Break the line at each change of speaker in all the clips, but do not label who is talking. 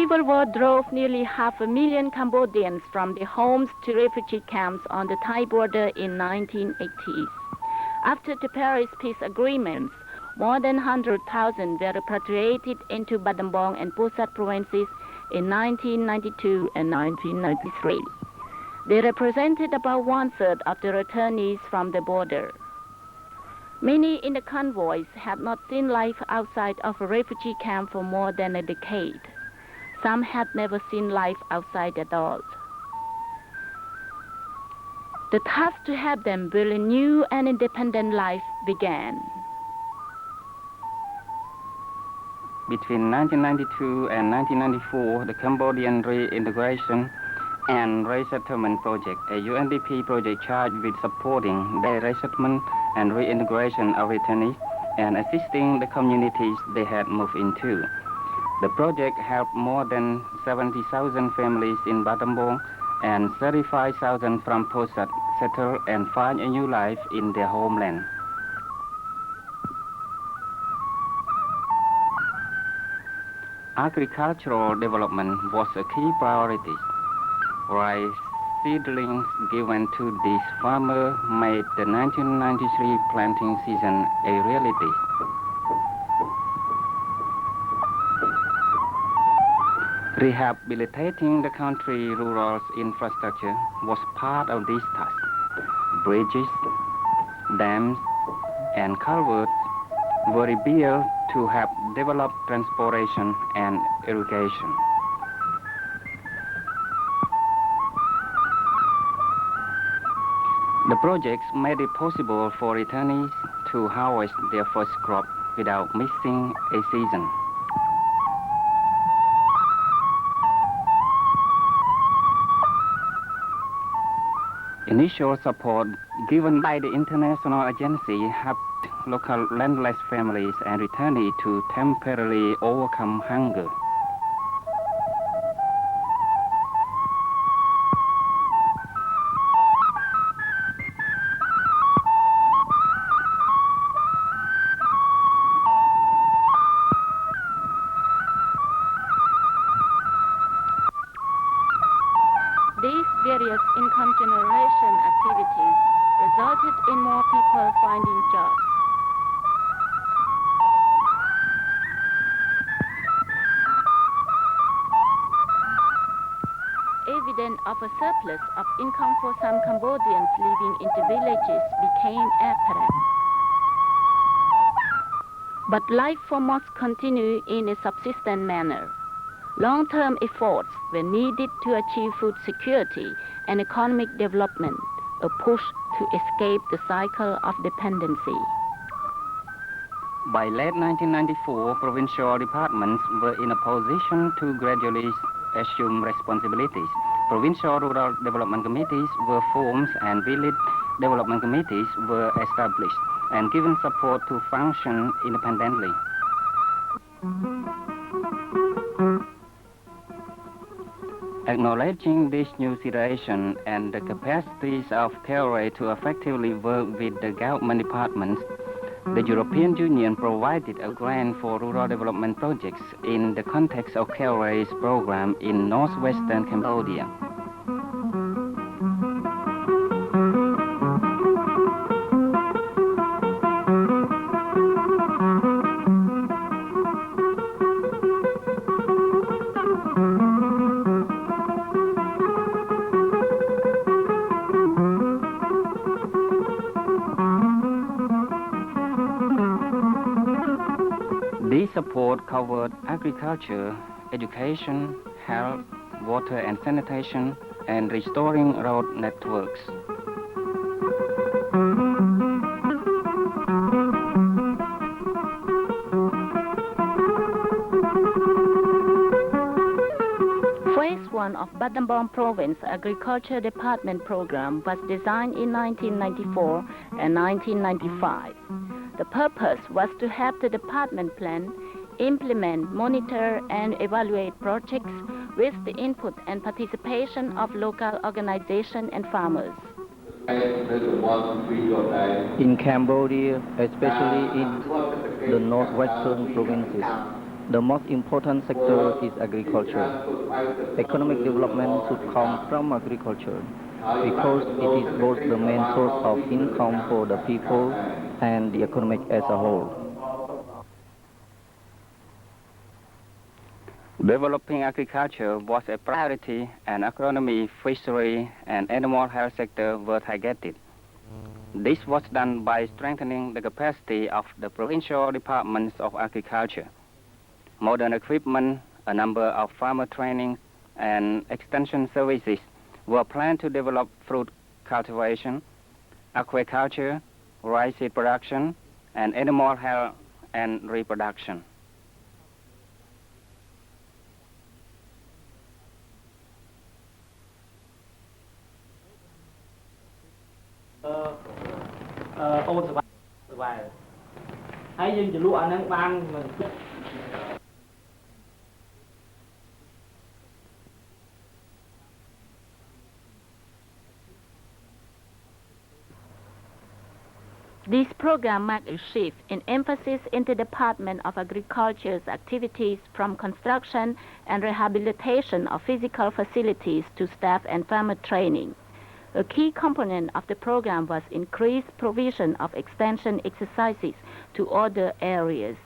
civil war drove nearly 500,000 Cambodians from their homes to refugee camps on the Thai border in 1980s. After the Paris peace agreements, more than 100,000 were repatriated into Battambang and Pusat provinces in 1992 and 1993. They represented about one-third of the returnees from the border. Many in the convoys had not seen life outside of a refugee camp for more than a decade. Some had never seen life outside at all. The task to help them build a new and independent life began.
Between 1992 and 1994, the Cambodian Reintegration and Resettlement Project, a UNDP project charged with supporting the resettlement and reintegration of returnees and assisting the communities they had moved into. The project helped more than 70,000 families in Battambang and 35,000 from Pusat settle and find a new life in their homeland. Agricultural development was a key priority. Rice seedlings given to these farmers made the 1993 planting season a reality. Rehabilitating the country rural infrastructure was part of this task. Bridges, dams, and culverts were rebuilt to help develop transportation and irrigation. The projects made it possible for returnees to harvest their first crop without missing a season. Initial support given by the international agency helped local landless families and returnees to temporarily overcome hunger.
These various income generation activities resulted in more people finding jobs. Evidence of a surplus of income for some Cambodians living in the villages became apparent. But life for most continued in a subsistent manner. Long-term efforts were needed to achieve food security and economic development, a push to escape the cycle of dependency.
By late 1994, provincial departments were in a position to gradually assume responsibilities. Provincial rural development committees were formed and village development committees were established and given support to function independently. Acknowledging this new situation and the capacities of Thierry to effectively work with the government departments, the European Union provided a grant for rural development projects in the context of Thierry's program in northwestern Cambodia. This support covered agriculture, education, health, water and sanitation, and restoring road networks.
Phase 1 of Battambang Province Agriculture Department program was designed in 1994 and 1995. The purpose was to help the department plan, implement, monitor, and evaluate projects with the input and participation of local organizations and farmers.
In Cambodia, especially in the northwestern provinces, The most important sector is agriculture. Economic development should come from agriculture because it is both the main source of income for the people and the economic as a whole.
Developing agriculture was a priority, and agronomy, fishery, and animal health sector were targeted. This was done by strengthening the capacity of the provincial departments of agriculture. Modern equipment, a number of farmer training, and extension services were planned to develop fruit cultivation, aquaculture, rice seed production, and animal health and reproduction.
This program marked a shift in emphasis in the Department of Agriculture's activities from construction and rehabilitation of physical facilities to staff and farmer training. A key component of the program was increased provision of extension exercises to other areas.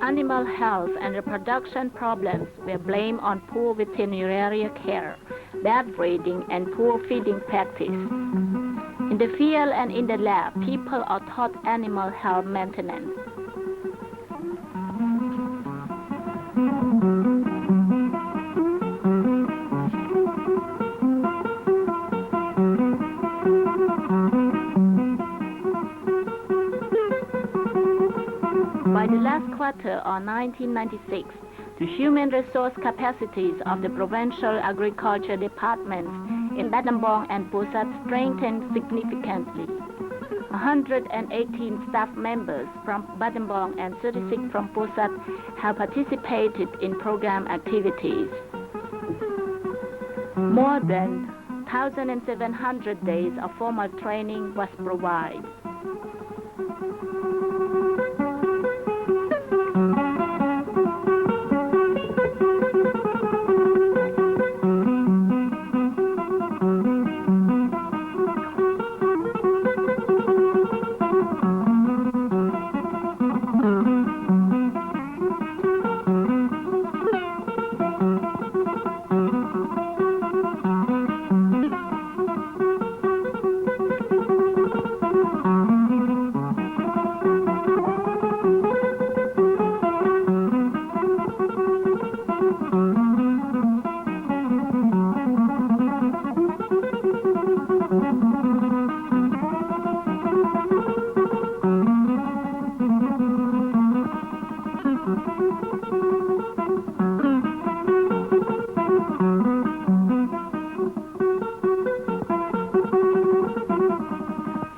Animal health and reproduction problems were blamed on poor veterinary care, bad breeding, and poor feeding practice. In the field and in the lab, people are taught animal health maintenance. By the last quarter of 1996, the human resource capacities of the provincial agriculture departments in Battambang and Pusat strengthened significantly. 118 staff members from Battambang and 36 from Pusat have participated in program activities. More than 1,700 days of formal training was provided.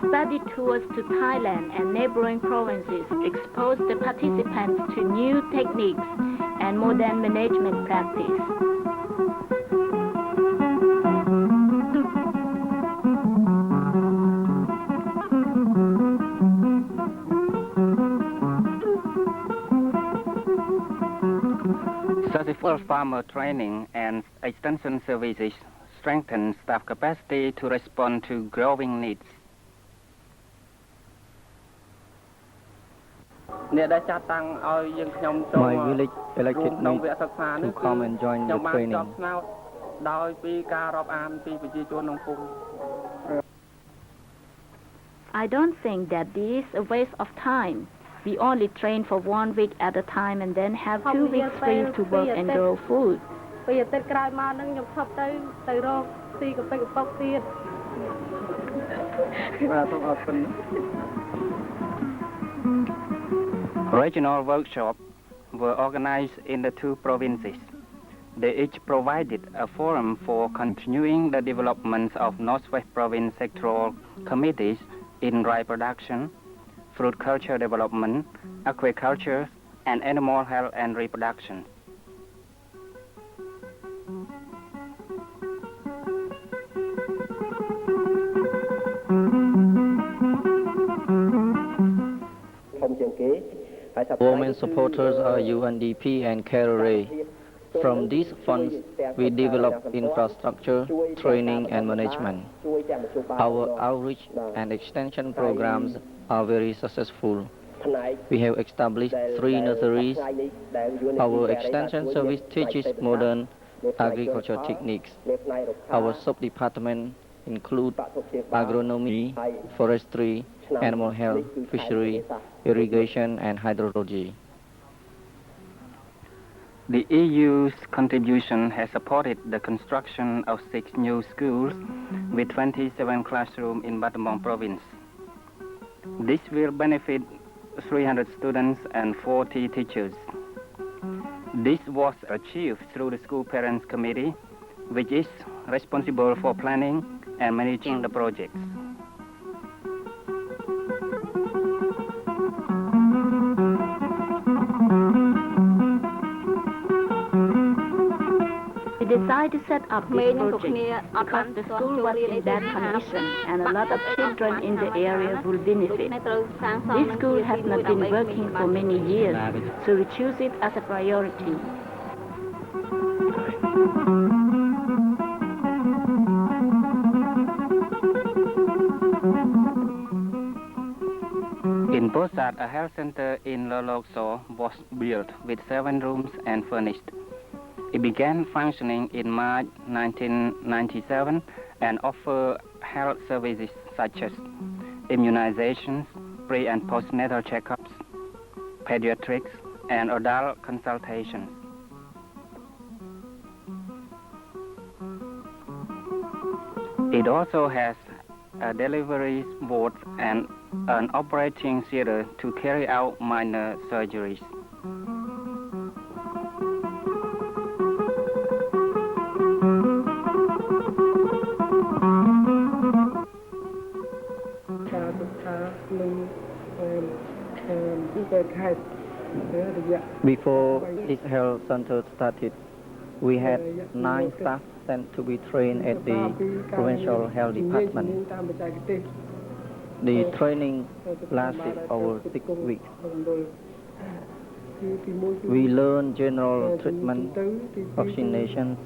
Study tours to Thailand and neighboring provinces exposed the participants to new techniques and modern management practice.
Certified farmer training and extension services strengthen staff capacity to respond to growing needs.
My village elected me to come and join the training.
I don't think that this is a waste of time. We only train for 1 week at a time and then have 2 weeks free to work and grow food.
Regional workshops were organized in the 2 provinces. They each provided a forum for continuing the development of Northwest Province sectoral committees in rice production, fruit culture development, aquaculture, and animal health and reproduction.
Our main supporters are UNDP and CARE. From these funds, we develop infrastructure, training, and management. Our outreach and extension programs are very successful. We have established 3 nurseries. Our extension service teaches modern agriculture techniques. Our sub-department include agronomy, forestry, animal health, fishery, irrigation, and hydrology.
The EU's contribution has supported the construction of 6 new schools with 27 classrooms in Battambang province. This will benefit 300 students and 40 teachers. This was achieved through the School Parents Committee, which is responsible for planning and managing the projects.
We decided to set up this project because the school was in bad condition and a lot of children in the area will benefit. This school has not been working for many years, so we choose it as a priority.
In Bosat, a health center in Lolokso was built with 7 rooms and furnished. It began functioning in March 1997 and offered health services such as immunizations, pre- and postnatal checkups, pediatrics, and adult consultations. It also has a delivery ward and an operating theater to carry out minor surgeries.
Before this health center started, we had 9 staff sent to be trained at the provincial health department. The training lasted over 6 weeks. We learned general treatment, vaccination,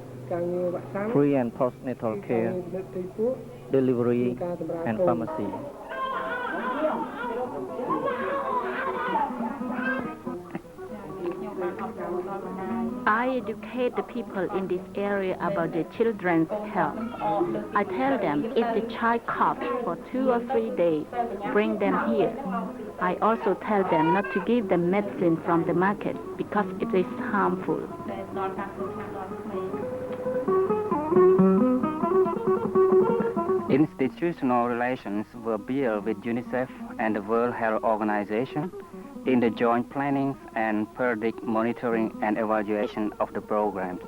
pre- and postnatal care, delivery, and pharmacy.
I educate the people in this area about the children's health. I tell them if the child coughs for 2 or 3 days, bring them here. I also tell them not to give them medicine from the market because it is harmful.
Institutional relations were built with UNICEF and the World Health Organization in the joint planning and periodic monitoring and evaluation of the programs.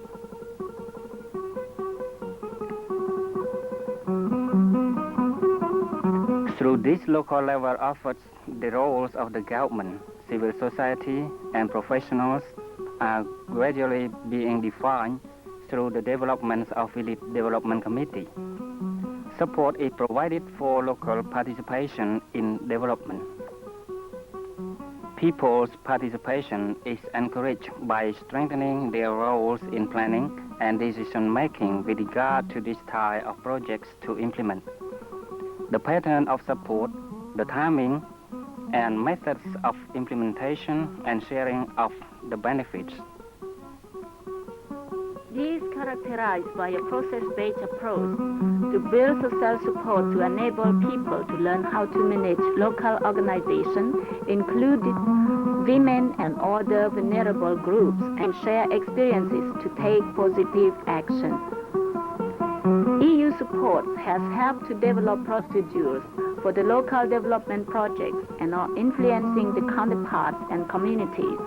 Through these local level efforts, the roles of the government, civil society, and professionals are gradually being defined through the development of village development committee. Support is provided for local participation in development. People's participation is encouraged by strengthening their roles in planning and decision-making with regard to this type of projects to implement. The pattern of support, the timing, and methods of implementation and sharing of the benefits.
This is characterized by a process-based approach to build social support to enable people to learn how to manage local organizations, including women and other vulnerable groups, and share experiences to take positive action. EU support has helped to develop procedures for the local development projects and are influencing the counterparts and communities.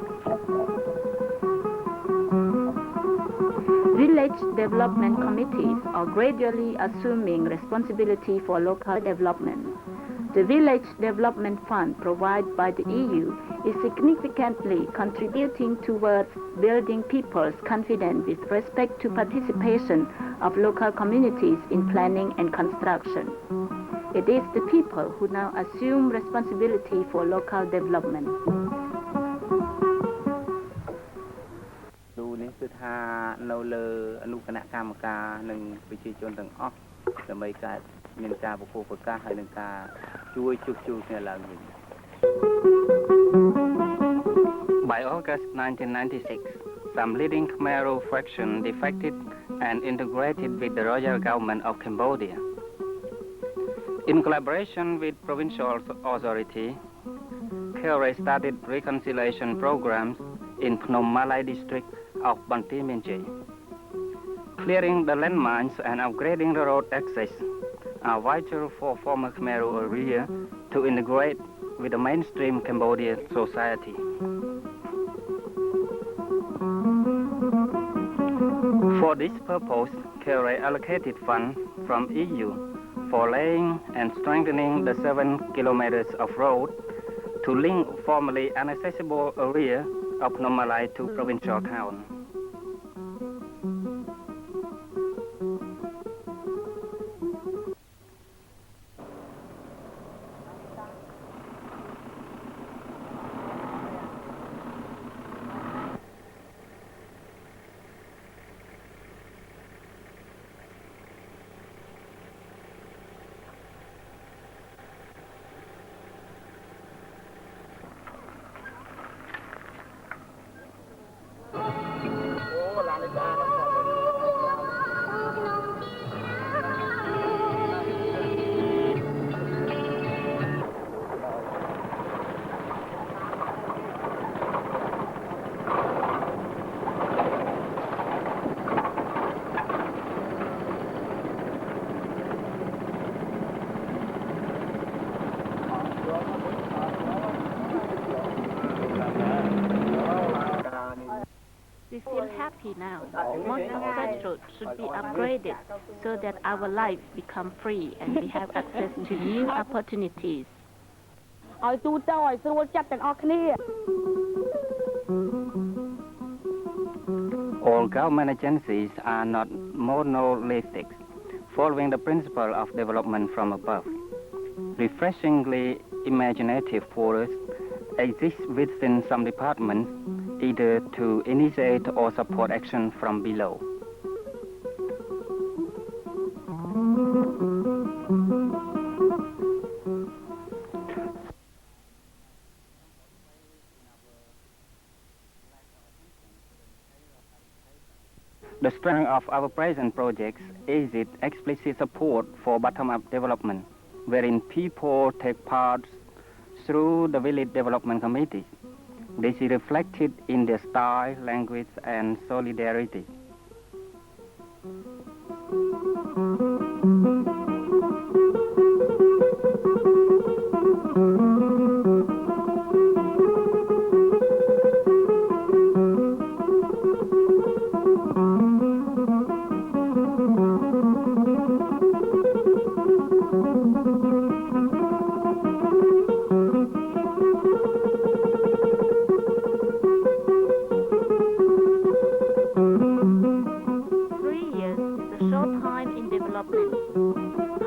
village development committees are gradually assuming responsibility for local development. The Village Development Fund provided by the EU is significantly contributing towards building people's confidence with respect to participation of local communities in planning and construction. It is the people who now assume responsibility for local development.
នេះគឺថានៅលើអនុគណៈកម្មការនិងប្រជាជនទាំងអស់ដើម្បីកើតមានការប្រកួតប្រកាសហើយនឹងការជួយជួសជុលគ្នាឡើងវិញ By August 1996, some leading Khmer Rouge faction defected and integrated with the royal government of Cambodia. In collaboration with provincial authority, Thierry started reconciliation programs in Phnom Malay district of Banti Menche. Clearing the landmines and upgrading the road access are vital for former Khmer Rouge area to integrate with the mainstream Cambodian society. For this purpose, Thierry allocated funds from EU for laying and strengthening the 7 kilometers of road to link formerly inaccessible area of Phnom Malay to provincial town.
We feel happy now. Most of such roads should be upgraded so that our life become free and we have access to new opportunities.
All government agencies are not monolithic, following the principle of development from above. Refreshingly imaginative forces exist within some departments, either to initiate or support action from below. The strength of our present projects is its explicit support for bottom-up development, wherein people take part through the village development committees. This is reflected in their style, language, and solidarity.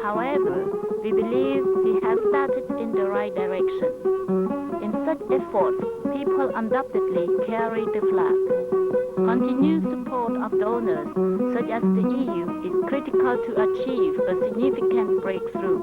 However, we believe we have started in the right direction. In such efforts, people undoubtedly carry the flag. Continued support of donors, such as the EU, is critical to achieve a significant breakthrough.